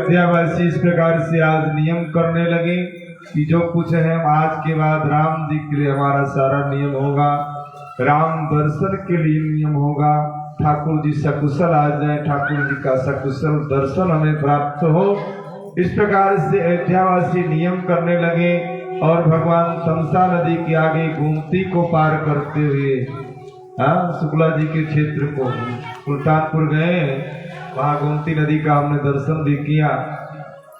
अयोध्यावासी इस प्रकार से आज नियम करने लगे कि जो कुछ है आज के बाद राम जी के लिए हमारा सारा नियम होगा। राम दर्शन के लिए नियम होगा, ठाकुर जी सकुशल आ जाए, ठाकुर जी का सकुशल दर्शन हमें प्राप्त हो। इस प्रकार से अयोध्यावासी नियम करने लगे और भगवान तमसा नदी के आगे गोमती को पार करते हुए शुक्ला जी के क्षेत्र को सुल्तानपुर गए। वहां गोमती नदी का हमने दर्शन भी किया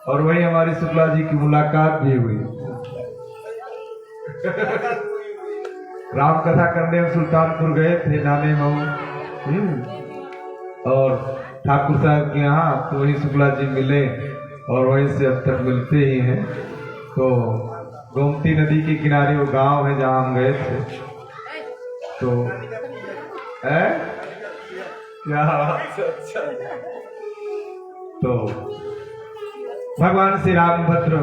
और वही हमारी शुक्ला जी की मुलाकात भी हुई। राम कथा करने हम सुल्तानपुर गए थे नाने मऊ, और ठाकुर साहब के यहाँ तो वही शुक्ला जी मिले और वहीं से अब तक मिलते ही हैं। तो गोमती नदी के किनारे वो गांव है जहाँ हम गए थे। तो क्या तो भगवान श्री रामभद्र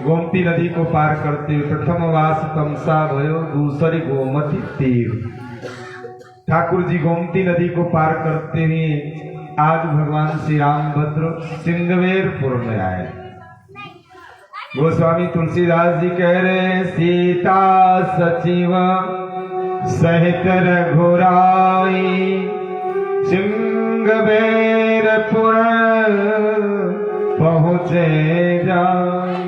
गोमती नदी को पार करते हुए प्रथम वास तमसा भयो दूसरी गोमती तीर। ठाकुर जी गोमती नदी को पार करते हुए आज भगवान श्री रामभद्र सिंगवेरपुर में आए। गोस्वामी तुलसीदास जी कह रहे सीता सचिव सहित रघुराई सिंगवेरपुर पहुँचे जाए।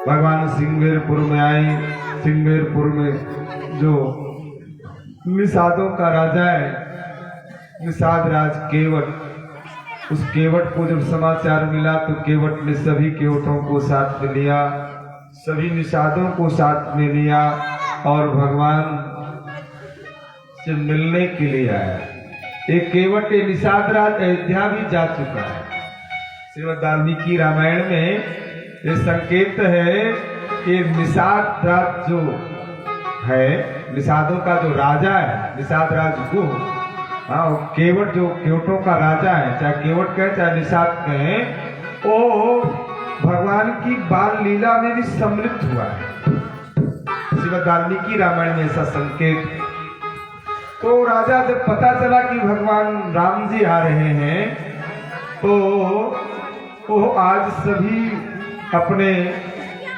भगवान सिंगवेरपुर में आए। सिंगवेरपुर में जो निषादों का राजा है, निषाद राज केवट, उस केवट को जब समाचार मिला तो केवट ने सभी केवटों को साथ में लिया, सभी निषादों को साथ में लिया और भगवान से मिलने के लिए आया। एक केवट निषाद राज अयोध्या भी जा चुका है। श्रीमद् वाल्मीकि रामायण में ये संकेत है कि निषाद राज जो है, निषादों का जो राजा है, निषाद राज गुह, केवट जो केवटों का राजा है, चाहे केवट कहे चाहे निषाद कहे, वो भगवान की बाल लीला में भी सम्मिलित हुआ है। श्रीमद् वाल्मीकि रामायण में ऐसा संकेत। तो राजा जब पता चला कि भगवान राम जी आ रहे हैं तो वो आज सभी अपने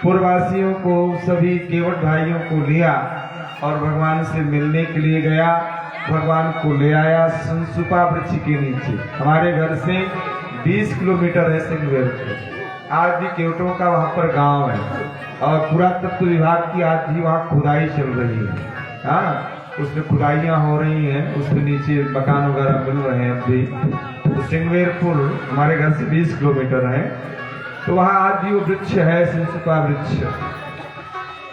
पूर्ववासियों को, सभी केवट भाइयों को लिया और भगवान से मिलने के लिए गया। भगवान को ले आया सुनसुपा वृक्ष के नीचे। हमारे घर से 20 किलोमीटर है सिंगवेरपुर। आज भी केवटों का वहाँ पर गांव है और पुरातत्व विभाग की आज भी वहाँ खुदाई चल रही है। उसमें खुदाइयाँ हो रही हैं, उसके नीचे मकान वगैरह बन रहे हैं अभी। तो सिंगवेरपुर हमारे घर से 20 किलोमीटर है। तो वहाँ आज भी वो वृक्ष है, सुनसुपा वृक्ष।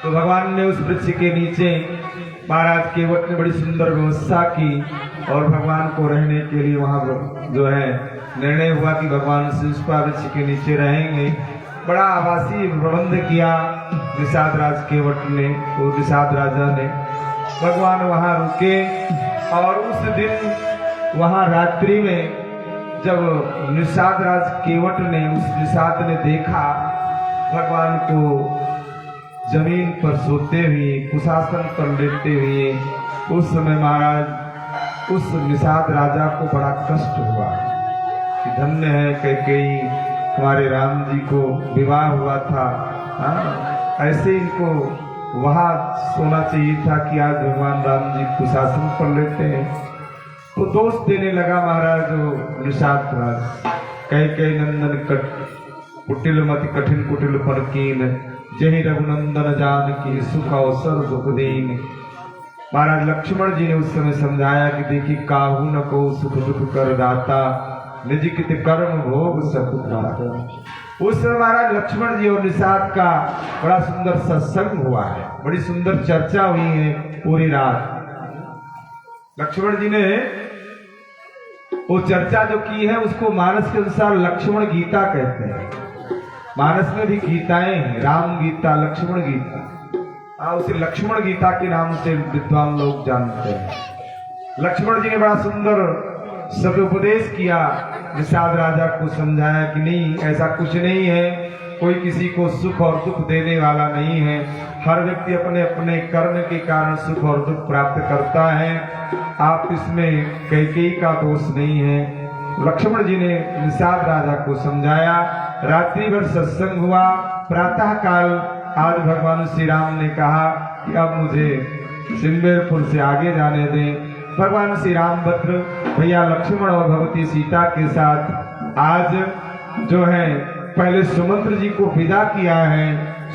तो भगवान ने उस वृक्ष के नीचे महाराज केवट ने बड़ी सुंदर व्यवस्था की और भगवान को रहने के लिए वहाँ जो है निर्णय हुआ कि भगवान सुनसुपा वृक्ष के नीचे रहेंगे। बड़ा आवासीय प्रबंध किया निषाद राज केवट ने, वो निषाद राजा ने। भगवान वहाँ रुके और उस दिन वहाँ रात्रि में जब निषाद राज केवट ने, उस निषाद ने देखा भगवान को जमीन पर सोते हुए, कुशासन पर लेटे हुए, उस समय महाराज उस निषाद राजा को बड़ा कष्ट हुआ कि धन्य है कैकेयी, हमारे राम जी को विवाह हुआ था, ऐसे इनको वहाँ सोना चाहिए था कि आज भगवान राम जी कुशासन पर लेते हैं। तो दोष देने लगा महाराज जो निषाद राज, कैकेयी नंदन कुटिल मति कठिन कुटिल पर कीन, जय रघुनंदन जान की सुख अवसर दुख दीन। महाराज लक्ष्मण जी ने उस समय समझाया कि देखिए काहू न को सुख दुख कर दाता, निज कित कर्म भोग सकुत दाता। उस समय महाराज लक्ष्मण जी और निषाद का बड़ा सुंदर सत्संग हुआ है, बड़ी सुंदर चर्चा हुई है पूरी रात। लक्ष्मण जी ने वो चर्चा जो की है उसको मानस के अनुसार लक्ष्मण गीता कहते हैं। मानस में भी गीताएं हैं, राम गीता, लक्ष्मण गीता। उसे लक्ष्मण गीता के नाम से विद्वान लोग जानते हैं। लक्ष्मण जी ने बड़ा सुंदर सदुपदेश किया, निषाद राजा को समझाया कि नहीं, ऐसा कुछ नहीं है, कोई किसी को सुख और दुख देने वाला नहीं है। हर व्यक्ति अपने अपने कर्म के कारण सुख और दुख प्राप्त करता है। आप इसमें कैकेयी का दोष नहीं है। लक्ष्मण जी ने निषाद राजा को समझाया। रात्रि भर सत्संग हुआ। प्रातः काल आज भगवान श्री राम ने कहा कि अब मुझे सिंगेरपुर से आगे जाने दें। भगवान श्री रामभद्र भैया लक्ष्मण और भगवती सीता के साथ आज जो है पहले सुमंत्र जी को विदा किया है।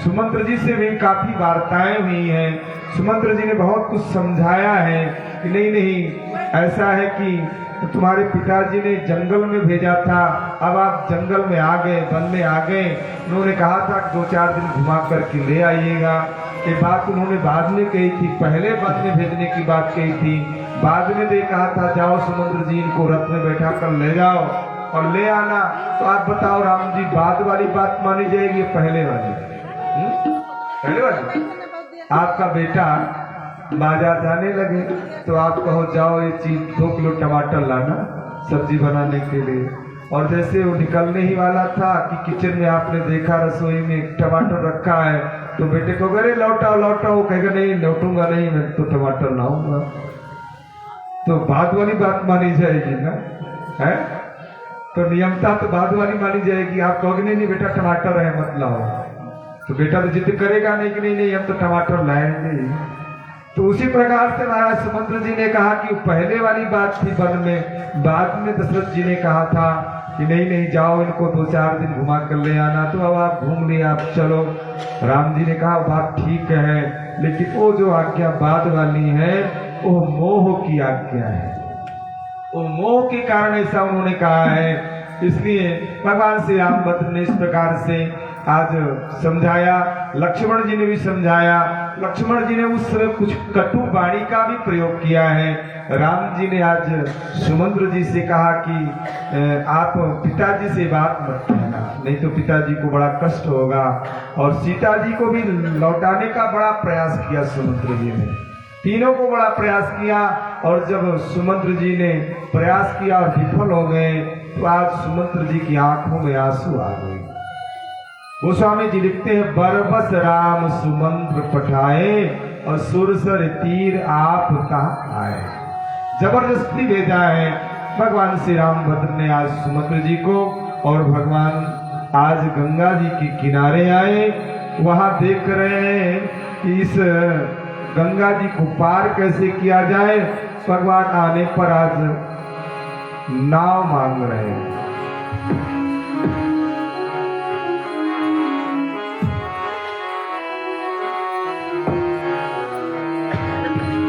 सुमंत्र जी से भी काफी वार्ताएं हुई हैं। सुमंत्र जी ने बहुत कुछ समझाया है कि नहीं नहीं ऐसा है कि तुम्हारे पिताजी ने जंगल में भेजा था, अब आप जंगल में आ गए, वन में आ गए। उन्होंने कहा था कि 2-4 दिन घुमा करके ले आइएगा। ये बात उन्होंने बाद में कही थी, पहले वन में भेजने की बात कही थी। बाद में दे कहा था जाओ सुमंत्र जी इनको रथ में बैठा कर ले जाओ और ले आना। तो आप बताओ राम जी, बाद वाली बात मानी जाएगी पहले वाली? पहले वाली। आपका बेटा बाजार जाने लगे तो आप कहो जाओ ये चीज 2 किलो टमाटर लाना सब्जी बनाने के लिए, और जैसे वो निकलने ही वाला था कि किचन में आपने देखा रसोई में टमाटर रखा है, तो बेटे को अरे लौटाओ लौटाओ, वो कहेगा नहीं लौटूंगा नहीं, मैं तो टमाटर लाऊंगा। तो बाद वाली बात मानी जाएगी ना, है तो नियमता तो बाद वाली मानी जाएगी। आप कहोगे नहीं नहीं बेटा टमाटर है मत लाओ, तो बेटा तो जिद करेगा नहीं कि नहीं नहीं हम तो टमाटर लाएंगे। तो उसी प्रकार से महाराज सुमंत्र जी ने कहा कि पहले वाली बात थी वन में, बाद में दशरथ जी ने कहा था कि नहीं नहीं जाओ इनको 2-4 दिन घुमा कर ले आना। तो अब आप घूम लिए, आप चलो। राम जी ने कहा बात ठीक है, लेकिन वो जो आज्ञा बाद वाली है वो मोह की आज्ञा है, वो मोह के कारण ऐसा उन्होंने कहा है। इसलिए भगवान श्री रामभद्र ने इस प्रकार से आज समझाया, लक्ष्मण जी ने भी समझाया। लक्ष्मण जी ने उस समय कुछ कटु वाणी का भी प्रयोग किया है। राम जी ने आज सुमंत्र जी से कहा कि आप पिताजी से बात मत कहना, नहीं तो पिताजी को बड़ा कष्ट होगा। और सीता जी को भी लौटाने का बड़ा प्रयास किया सुमंत्र जी ने, तीनों को बड़ा प्रयास किया। और जब सुमंत्र जी ने प्रयास किया और विफल हो गए तो आज सुमंत्र जी की आंखों में आंसू आ गए। गोस्वामी जी लिखते हैं बरबस राम सुमंत्र पठाए और सुरसर तीर आप कहाँ आए। जबरदस्ती भेजा है भगवान श्री रामभद्र ने आज सुमंत्र जी को। और भगवान आज गंगा जी के किनारे आए, वहां देख रहे हैं कि इस गंगा जी को पार कैसे किया जाए। भगवान आने पर आज नाव मांग रहे हैं।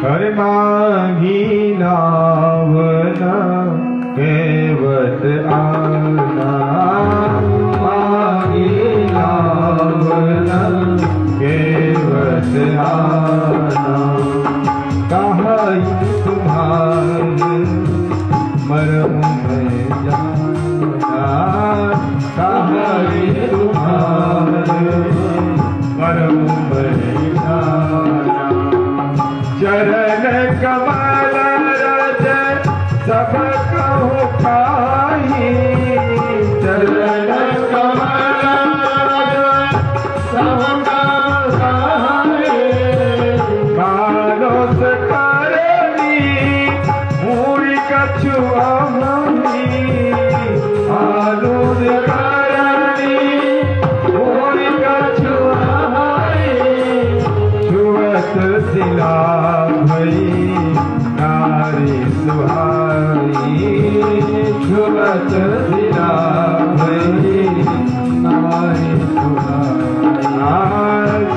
हरे मांगी नावना केवट आना, मांगी नावना केवट आना। कहा तुम्हारे मरम में जाना, कहा तुम्हारे मरम में जाना। चरण कमल रज सब कहु पाई, चरण कमल रज सब कहु पाई। मानस करनी मूरी कछुआई, मानस करनी मूरी कछुआई। छुअत सिला भई नारी सुहाई, छुअत सिला भई नारी सुहाई।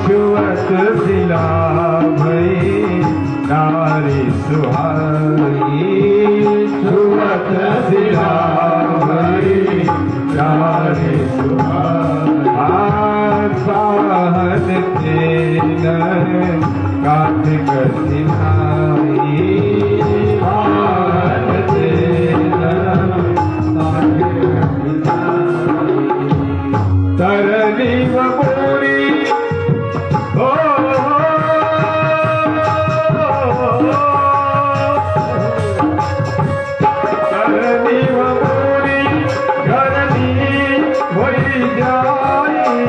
छुअत सिला भई नारी सुहाई, छुअत सिला भई नारी सुहाई। पाहन तेन काठ कठिनाई, पाहन तेन काठ कठिनाई। तरनी बबूरी हो तरनी बबूरी घरनी होई जाई,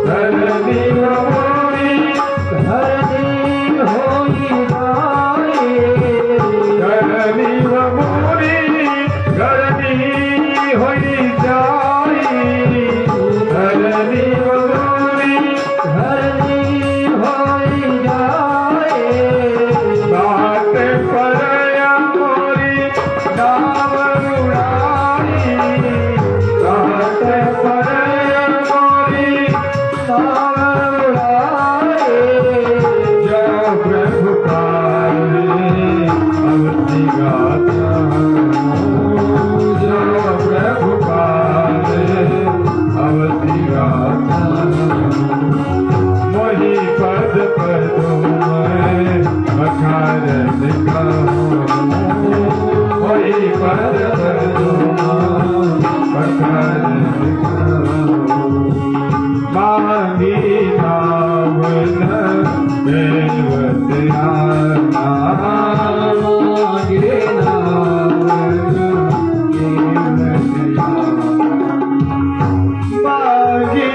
तरनी बबूरी घरनी होई जाई। बात परया मोरी नाव उड़ाई, बात परया मोरी नाव उड़ाई। जब प्रभु पाले अवधि गाता हूँ, जब प्रभु पाले अवधि गाता हूँ। मोहि पद पदों में अखारन कहूँ, मोहि पद पदों में अखारन कहूँ। मांगी नाम बेलवत आना, मांगे नाम बेलवत आना। मांगी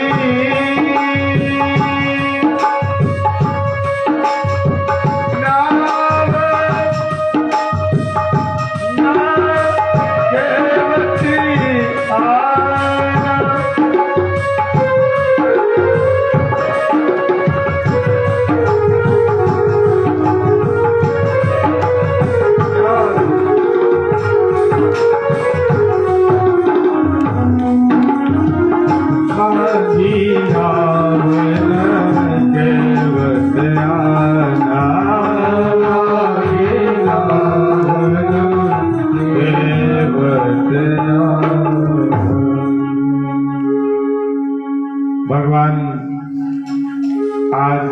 भगवान आज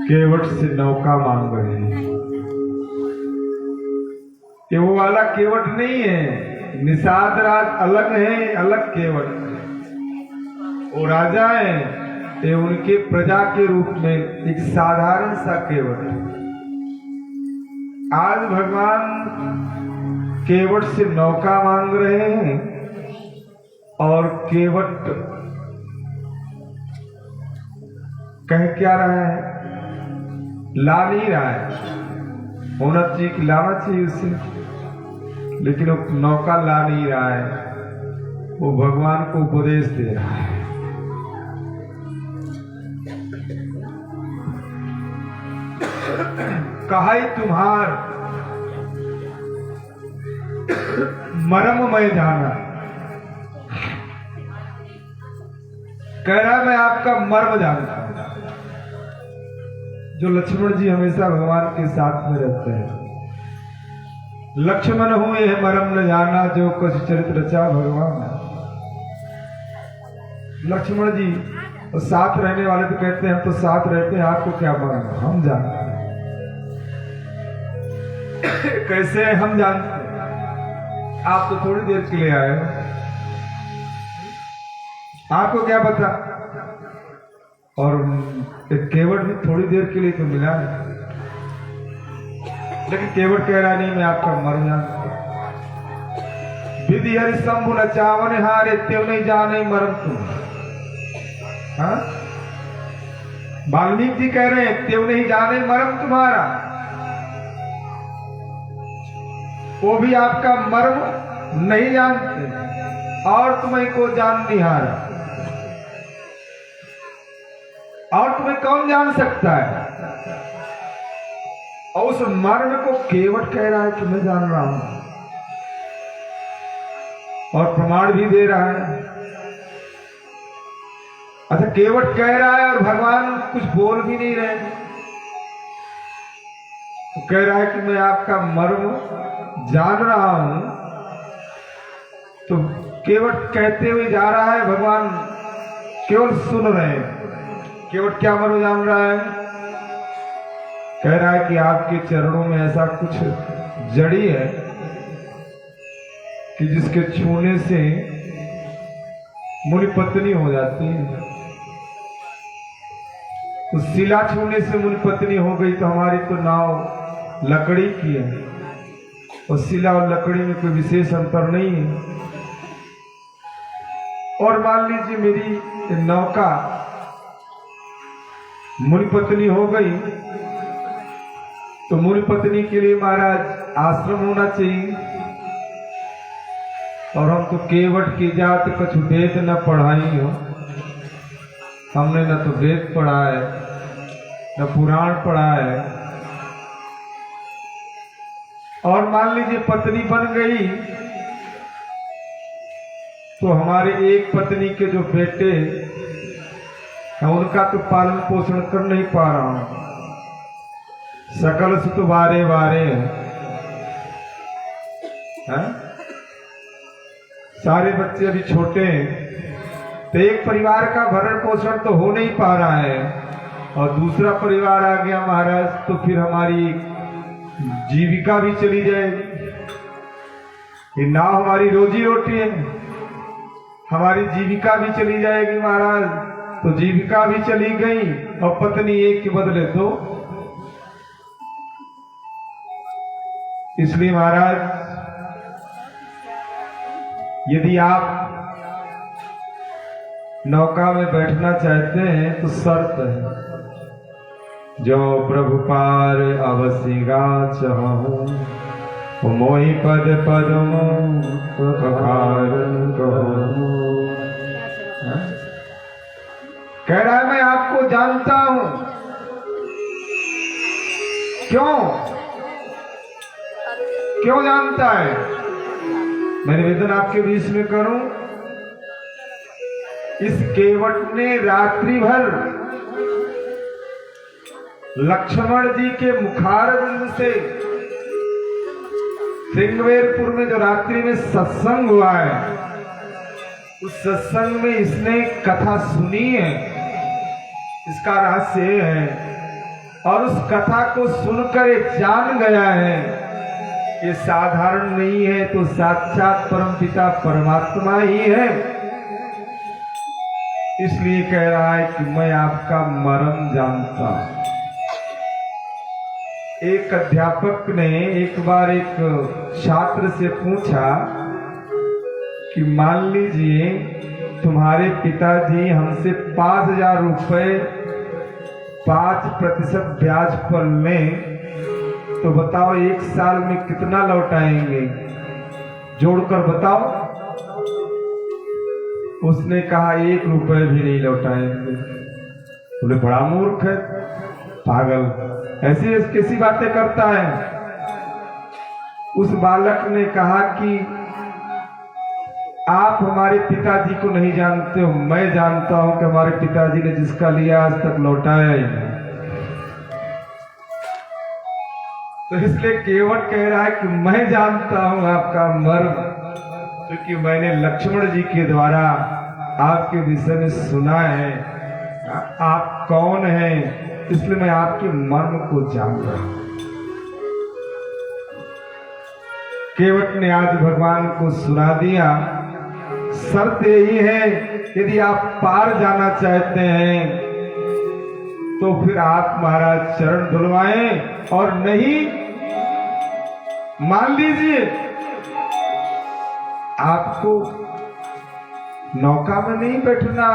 केवट से नौका मांग रहे हैं। ये वो वाला केवट नहीं है, निषाद राज अलग है, अलग केवट। वो राजा है, ये उनके प्रजा के रूप में एक साधारण सा केवट। आज भगवान केवट से नौका मांग रहे हैं और केवट कह क्या रहा है, ला नहीं रहा है। होना चाहिए कि लाना चाहिए उसे, लेकिन वो नौका ला नहीं रहा है। वो भगवान को उपदेश दे रहा है। कहा तुम्हार मरम मैं जाना, कह रहा मैं आपका मर्म जानता हूं। जो लक्ष्मण जी हमेशा भगवान के साथ में रहते हैं, लक्ष्मण हूं यह मरम न जाना, जो कुछ चरित्र रचा भगवान। लक्ष्मण जी तो साथ रहने वाले तो कहते हैं हम तो साथ रहते हैं, आपको क्या मरम, हम जानते हैं। कैसे हम जानते हैं, आप तो थोड़ी देर के लिए आए, आपको क्या पता। और एक केवट भी थोड़ी देर के लिए तो मिला है, लेकिन केवट कह रहा नहीं मैं आपका मर जानता। विधि हरि शंभु न चावन हारे, त्यों नहीं जाने मरम तुम। हाँ, वाल्मीकि जी कह रहे हैं त्यों नहीं जाने मरम तुम्हारा। वो भी आपका मर्म नहीं जानते और तुम्हें को जान नहीं हारा। और तुम्हें कौन जान सकता है। और उस मर्म को केवट कह रहा है कि मैं जान रहा हूं, और प्रमाण भी दे रहा है। अच्छा, केवट कह रहा है और भगवान कुछ बोल भी नहीं रहे। वो कह रहा है कि मैं आपका मर्म जान रहा हूं, तो केवट कहते हुए जा रहा है, भगवान केवल सुन रहे हैं। केवट क्या मर्म जान रहा है, कह रहा है कि आपके चरणों में ऐसा कुछ जड़ी है कि जिसके छूने से मुनि पत्नी हो जाती है। तो शिला छूने से मुनि पत्नी हो गई, तो हमारी तो नाव लकड़ी की है, और शिला और लकड़ी में कोई विशेष अंतर नहीं है। और मान लीजिए मेरी नौका मुनि पत्नी हो गई, तो मुनि पत्नी के लिए महाराज आश्रम होना चाहिए। और हम तो केवट की जात कछु देत न पढ़ाई हो, हमने न तो वेद पढ़ा है न पुराण पढ़ा है। और मान लीजिए पत्नी बन गई तो हमारे एक पत्नी के जो बेटे हैं उनका तो पालन पोषण कर नहीं पा रहा हूं। सकल सुत वारे वारे हैं, सारे बच्चे अभी छोटे हैं, तो एक परिवार का भरण पोषण तो हो नहीं पा रहा है और दूसरा परिवार आ गया महाराज, तो फिर हमारी जीविका भी चली जाएगी। ये ना हमारी रोजी रोटी है, हमारी जीविका भी चली जाएगी महाराज। तो जीविका भी चली गई और पत्नी एक के बदले दो। इसलिए महाराज यदि आप नौका में बैठना चाहते हैं तो शर्त है, जो प्रभु पार अवसिगा चाहूं मोहि पद पदमो कह रहा है मैं आपको जानता हूं। क्यों जानता है? मैं निवेदन आपके बीच में करूं, इस केवट ने रात्रि भर लक्ष्मण जी के मुखारविंद से श्रृंगवेरपुर में जो रात्रि में सत्संग हुआ है, उस सत्संग में इसने कथा सुनी है, इसका रहस्य है। और उस कथा को सुनकर ये जान गया है ये साधारण नहीं है, तो साक्षात परमपिता परमात्मा ही है। इसलिए कह रहा है कि मैं आपका मर्म जानता हूं। एक अध्यापक ने एक बार एक छात्र से पूछा कि मान लीजिए तुम्हारे पिताजी हमसे 5,000 रुपए 5% ब्याज पर लें, तो बताओ एक साल में कितना लौटाएंगे? जोड़कर बताओ। उसने कहा 1 रुपए भी नहीं लौटाएंगे। बोले बड़ा मूर्ख है, पागल, ऐसी कैसी बातें करता है। उस बालक ने कहा कि आप हमारे पिताजी को नहीं जानते हो, मैं जानता हूं कि हमारे पिताजी ने जिसका लिया आज तक लौटाया ही नहीं। तो इसलिए केवट कह रहा है कि मैं जानता हूं आपका मर्म, क्योंकि मैंने लक्ष्मण जी के द्वारा आपके विषय में सुना है, आप कौन हैं, इसलिए मैं आपके मर्म को जानता हूं। केवट ने आज भगवान को सुना दिया। शर्त यही है, यदि आप पार जाना चाहते हैं तो फिर आप महाराज चरण धुलवाएं, और नहीं मान लीजिए आपको नौका में नहीं बैठना,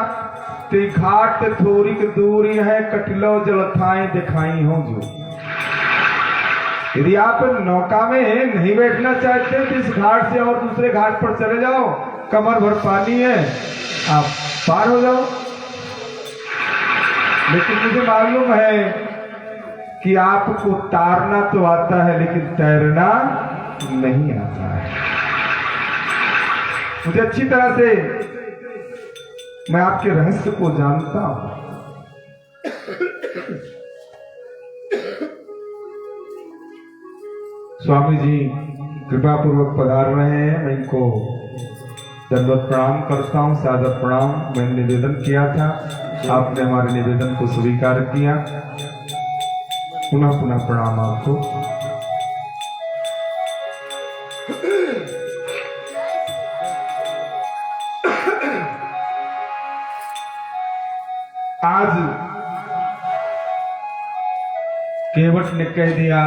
ते घाट थोड़ी दूरी है, कटिलो जलथाएं दिखाई हो जो। यदि आप नौका में नहीं बैठना चाहते तो इस घाट से और दूसरे घाट पर चले जाओ, कमर भर पानी है, आप पार हो जाओ। लेकिन मुझे मालूम है कि आपको तारना तो आता है लेकिन तैरना नहीं आता है। मुझे अच्छी तरह से मैं आपके रहस्य को जानता हूं। स्वामी जी कृपा पूर्वक पधार रहे हैं, मैं इनको दंडवत प्रणाम करता हूं, सादर प्रणाम। मैंने निवेदन किया था, आपने हमारे निवेदन को स्वीकार किया, पुनः पुनः प्रणाम आपको। आज केवट ने कह दिया,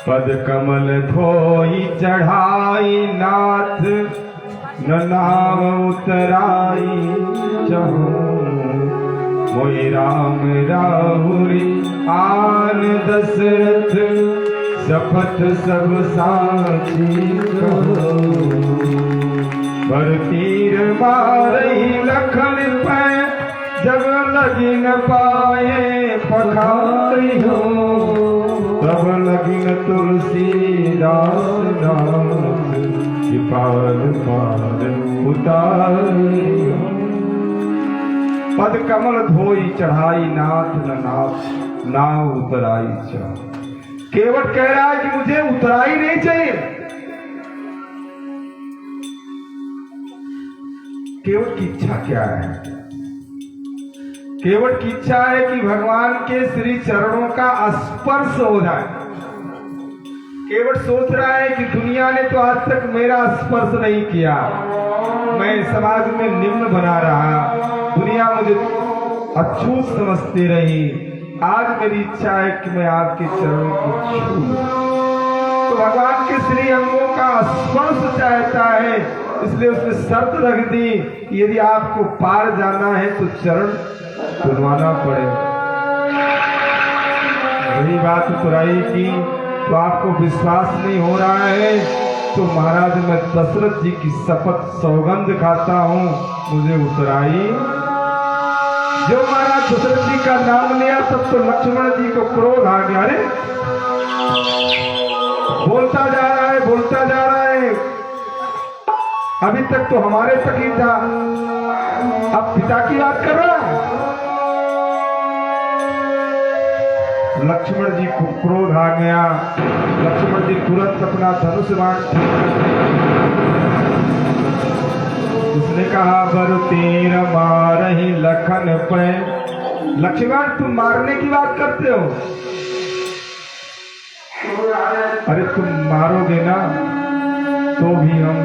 पद कमल धोई चढ़ाई नाथ, न नाम उतराई चहु, मोहि राम राहुरी आन दशरथ, शपथ सब साची कहो, बर तीर मारई लखन पै, जब लगी न पाए पखारी हो, तब लगी न तुलसीदास नाथ, कि पार पार उतारी हो। पद कमल धोई चढ़ाई नाथ न नाथ, ना उतराई चाह। केवट कह रहा है कि मुझे उतराई नहीं चाहिए। केवट की इच्छा क्या है? केवट की इच्छा है कि भगवान के श्री चरणों का स्पर्श हो जाए। केवट सोच रहा है कि दुनिया ने तो आज तक मेरा स्पर्श नहीं किया, मैं समाज में निम्न बना रहा, दुनिया मुझे अछूत समझती रही। आज मेरी इच्छा है कि मैं आपके चरणों को छू लूं। तो भगवान के श्री अंगों का स्पर्श चाहता है, इसलिए उसने शर्त रख दी कि यदि आपको पार जाना है तो चरण तुड़वाना पड़ेगा। वही बात उतराई की तो आपको विश्वास नहीं हो रहा है, तो महाराज मैं दशरथ जी की शपथ सौगंध खाता हूँ, मुझे उतराई। जो महाराज दशरथ जी का नाम लिया तब तो लक्ष्मण जी को क्रोध आ गया। अरे बोलता जा रहा है, बोलता जा रहा है, अभी तक तो हमारे तक ही था, अब पिता की बात कर रहा है। लक्ष्मण जी को क्रोध आ गया। लक्ष्मण जी तुरंत अपना धनुष बाण, उसने कहा बर तेरा मारहि लखन पे। लक्ष्मण तुम मारने की बात करते हो, अरे तुम मारोगे ना तो भी हम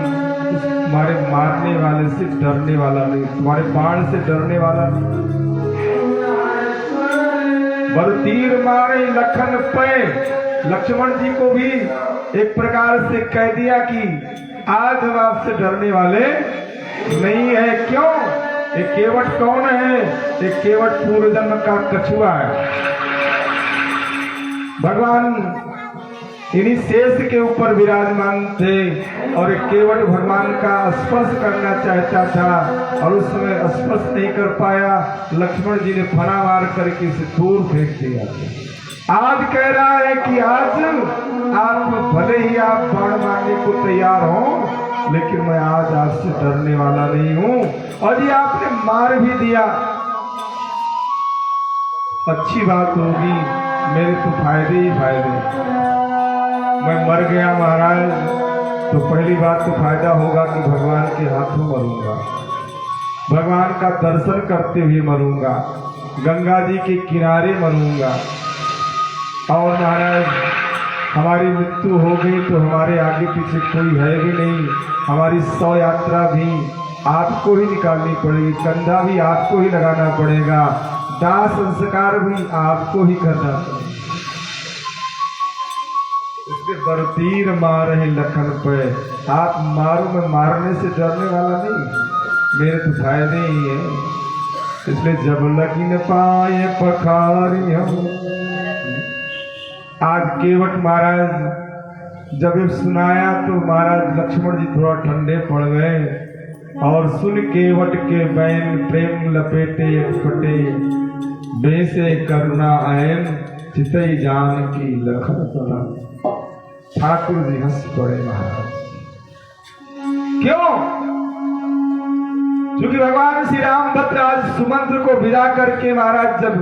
तुम्हारे मारने वाले से डरने वाला नहीं, तुम्हारे बाण से डरने वाला नहीं। बर तीर मारे लखन पे। लक्ष्मण जी को भी एक प्रकार से कह दिया कि आज हम आपसे डरने वाले नहीं है। क्यों? ये केवट कौन है? ये केवट पूर्व जन्म का कछुआ है। भगवान इन्हीं शेष के ऊपर विराजमान थे और एक केवट भगवान का स्पर्श करना चाहता था और उस समय स्पर्श नहीं कर पाया। लक्ष्मण जी ने फना मार करके इसे दूर फेंक दिया। आज कह रहा है कि आज आप भले ही आप बाण मारने को तैयार हो, लेकिन मैं आज आपसे डरने वाला नहीं हूं। और ये आपने मार भी दिया, अच्छी बात होगी, मेरे तो फायदे ही फायदे। मैं मर गया महाराज तो पहली बात तो फायदा होगा कि भगवान के हाथों मरूंगा, भगवान का दर्शन करते हुए मरूंगा, गंगा जी के किनारे मरूंगा। और महाराज हमारी मृत्यु हो गई तो हमारे आगे पीछे कोई है भी नहीं, हमारी 100 यात्रा भी आपको ही निकालनी पड़ेगी, कंधा भी आपको ही लगाना पड़ेगा, दाह संस्कार भी आपको ही करना पड़ेगा। इसलिए बर तीर मारे लखन पे। आप मारो, मैं मारने से डरने वाला नहीं, मेरे तो फायदे ही है। इसलिए जब लगी न पाए पखारी हम। आज केवट महाराज जब ये सुनाया तो महाराज लक्ष्मण जी थोड़ा ठंडे पड़ गए और सुन केवट के बैन प्रेम लपेटे फटे, बेसे करुणा आयन चितई जान की लखन पड़ा। ठाकुर जी हंस पड़े महाराज। क्यों? क्योंकि भगवान श्री रामभद्र आज सुमंत्र को विदा करके महाराज जब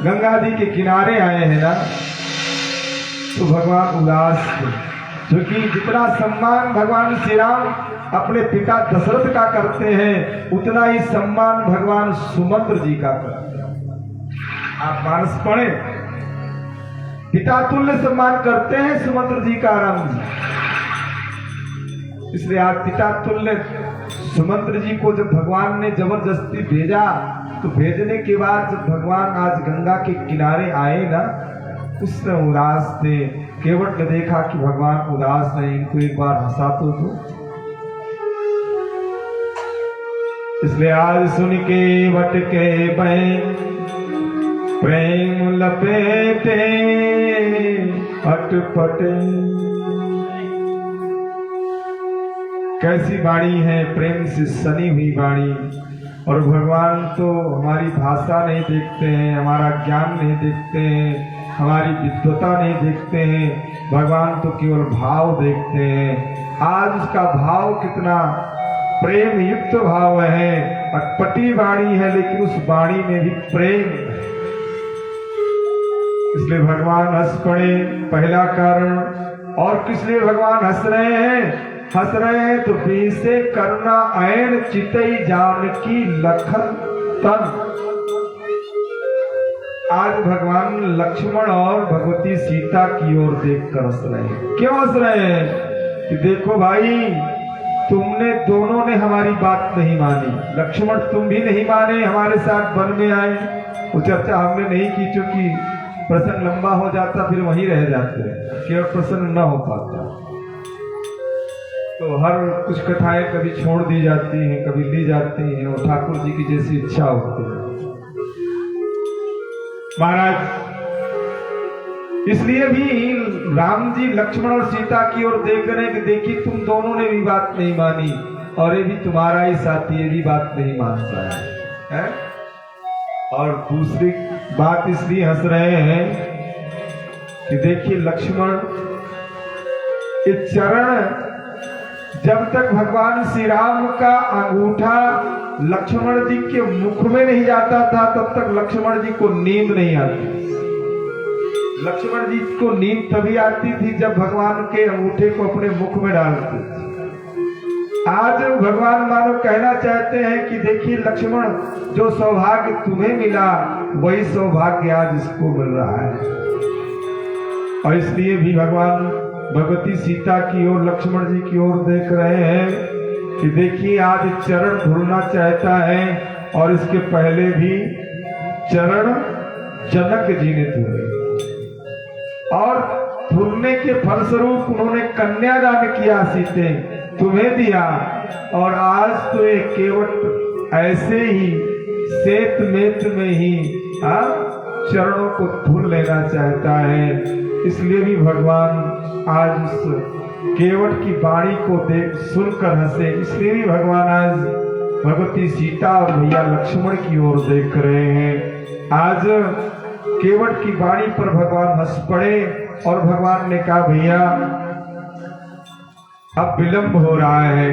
गंगा जी के किनारे आए हैं ना, तो भगवान उदास थे। क्योंकि जितना सम्मान भगवान श्री राम अपने पिता दशरथ का करते हैं, उतना ही सम्मान भगवान सुमंत्र जी का करते हैं। आप मानस पढ़े, पिता तुल्य सम्मान करते हैं सुमंत्र जी का राम जी। इसलिए आज पिता तुल्य सुमंत्र जी को जब भगवान ने जबरदस्ती भेजा, तो भेजने के बाद जब भगवान आज गंगा के किनारे आए ना, उस समय उदास थे। केवट ने देखा कि भगवान उदास नहीं, इनको एक बार हंसा तो दो। इसलिए आज सुन के वट के बैन प्रेम लपेटे अटपटे। कैसी वाणी है, प्रेम से सनी हुई वाणी। और भगवान तो हमारी भाषा नहीं देखते हैं, हमारा ज्ञान नहीं देखते हैं, हमारी विद्वता नहीं देखते हैं, भगवान तो केवल भाव देखते हैं। आज उसका भाव कितना प्रेम युक्त भाव है, अटपटी वाणी है लेकिन उस वाणी में भी प्रेम है। इसलिए भगवान हंस पड़े, पहला कारण। और किस लिए भगवान हंस रहे हैं? हंस रहे हैं तो बीसे करना ऐन चितई जानकी लखन तन। आज भगवान लक्ष्मण और भगवती सीता की ओर देखकर हंस रहे हैं। क्यों हंस रहे हैं? कि देखो भाई, तुमने दोनों ने हमारी बात नहीं मानी। लक्ष्मण तुम भी नहीं माने, हमारे साथ वन में आए। वो चर्चा हमने नहीं की, चूंकि प्रसंग लंबा हो जाता फिर वहीं रह जाते, केवल प्रसंग न हो पाता। तो हर कुछ कथाएं कभी छोड़ दी जाती हैं, कभी ली जाती हैं, और ठाकुर जी की जैसी इच्छा होती है। महाराज इसलिए भी राम जी लक्ष्मण और सीता की ओर देख रहे हैं कि देखिए तुम दोनों ने भी बात नहीं मानी, और ये भी तुम्हारा ही साथी, ये भी बात नहीं मानता है? और दूसरी बात इसलिए हंस रहे हैं कि देखिए लक्ष्मण, ये चरण जब तक भगवान श्री राम का अंगूठा लक्ष्मण जी के मुख में नहीं जाता था तब तक लक्ष्मण जी को नींद नहीं आती। लक्ष्मण जी को नींद तभी आती थी जब भगवान के अंगूठे को अपने मुख में डालते थे। आज भगवान मानो कहना चाहते हैं कि देखिए लक्ष्मण, जो सौभाग्य तुम्हें मिला वही सौभाग्य आज इसको मिल रहा है। और इसलिए भी भगवान भगवती सीता की ओर, लक्ष्मण जी की ओर देख रहे हैं कि देखिए आज चरण धुलना चाहता है, और इसके पहले भी चरण जनक जी ने धुले, और धुलने के फलस्वरूप उन्होंने कन्यादान किया, सीते तुम्हें दिया। और आज तो ये केवट ऐसे ही सेत मेत में ही चरणों को धुल लेना चाहता है। इसलिए भी भगवान आज उस केवट की वाणी को देख सुनकर हंसे। इसलिए भी भगवान आज भगवती सीता और भैया लक्ष्मण की ओर देख रहे हैं। आज केवट की वाणी पर भगवान हंस पड़े, और भगवान ने कहा भैया अब विलंब हो रहा है,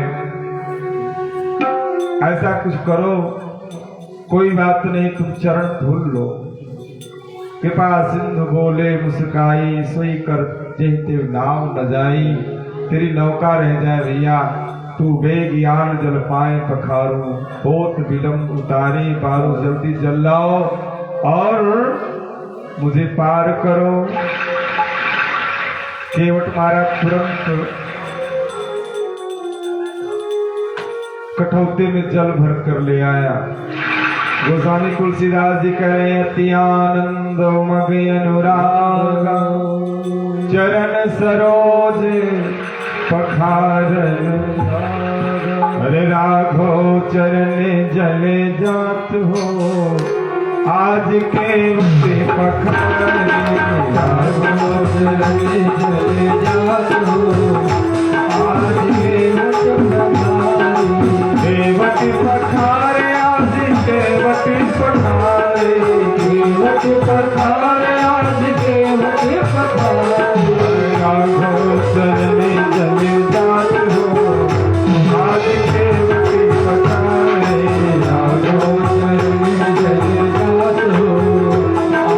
ऐसा कुछ करो, कोई बात नहीं, तुम चरण धुल लो। कृपा सिंधु बोले मुस्काई, सोई कर जहते नाव न जाई। तेरी नौका रह जाए भैया, तू बेगियान जल पाए पखारू। होत विलंब उतारी पारो, जल्दी जल लाओ और मुझे पार करो। केवट मारा तुरंत कठौते में जल भर कर ले आया। गोस्वामी तुलसीदास जी कह रहे हैं, अति आनंद मग अनुराग, चरण सरोज पखारन। अरे राघो चरण जले जात हो, आज के पखारन। राघो चरण जले जात हो, आज के केवट पखारे, आज केवट पखारे, केवट पखारे, आज केवट पखारे। राघो चरण जले जात हो, आज केवट पखारे। राघो चरण जले जात हो,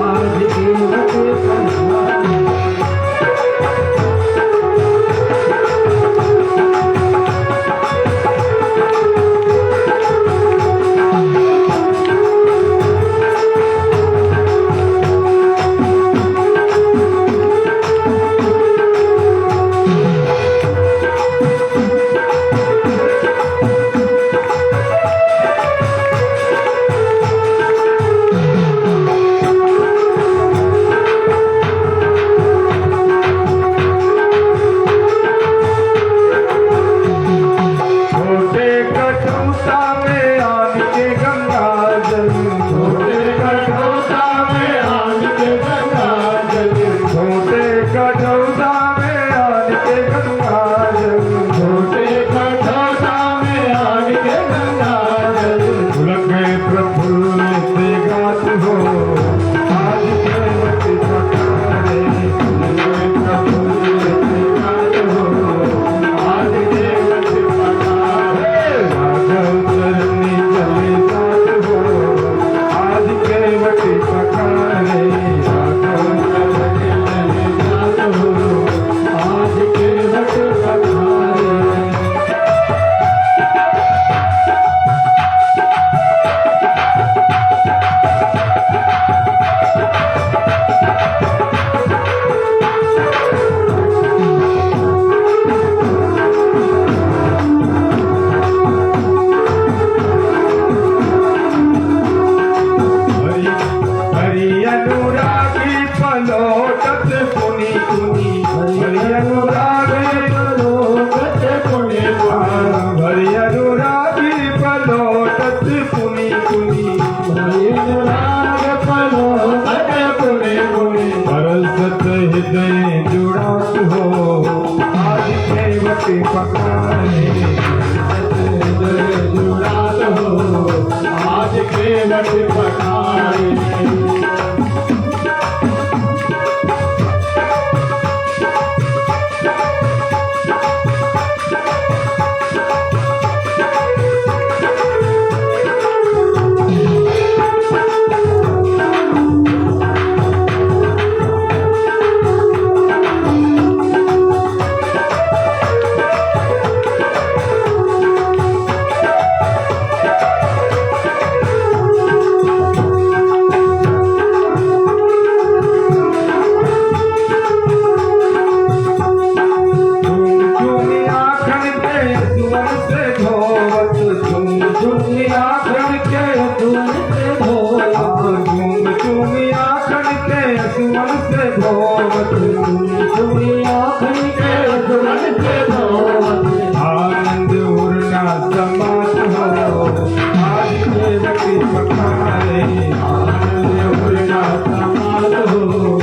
आज केवट पखारे। अनुरागी पलोटत पुनि पुनि हरि अनुरागी पलोटत पुनि पुनि हरि अनुरागी पलोटत पुनि पुनि हरि अनुराग पलोटत पुनि पुनि परसत हृदय जुड़ात हो आज केवट पकाए हृदय जुड़ात हो आज केवट पकाए आनंद उड़ना समात हो आज केवट पकाए आनंद उड़ना समात हो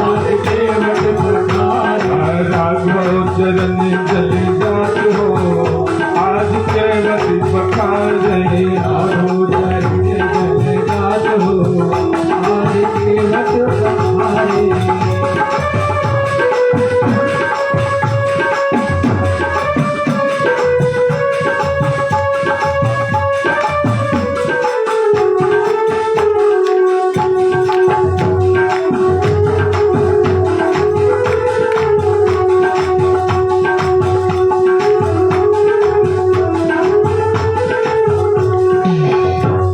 आज केवट पकाए राघव चरण चले जात हो आज केवट पकाए राघव चरण चले जात हो आज केवट पकाए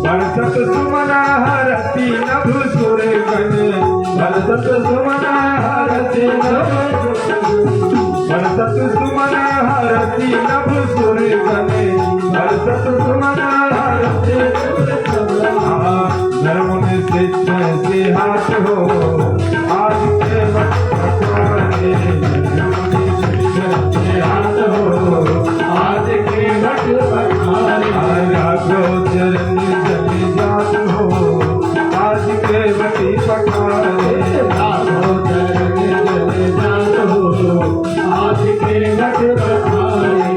भरसत सुमना हरति नभ सुर गण भरसत सुमना हरति नभ भरसत सुमना हरति नभ सुर गण भरसत सुमना हरति धर्म से हाथ हो आज के वक्त हाथ हो आज के वक्त चरण चली जात हो आज के वटी पकाए राघव चरण चले जात हो आज के वट पकाए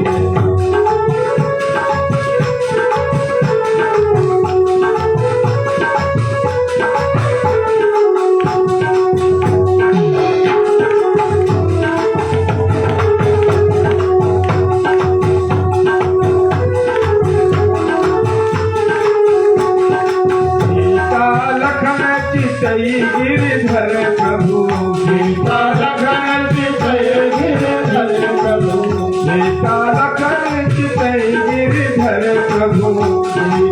गिरिधर प्रभु सीता लखन चितय गिरिधर प्रभु सीता लखन चितय गिरिधर प्रभु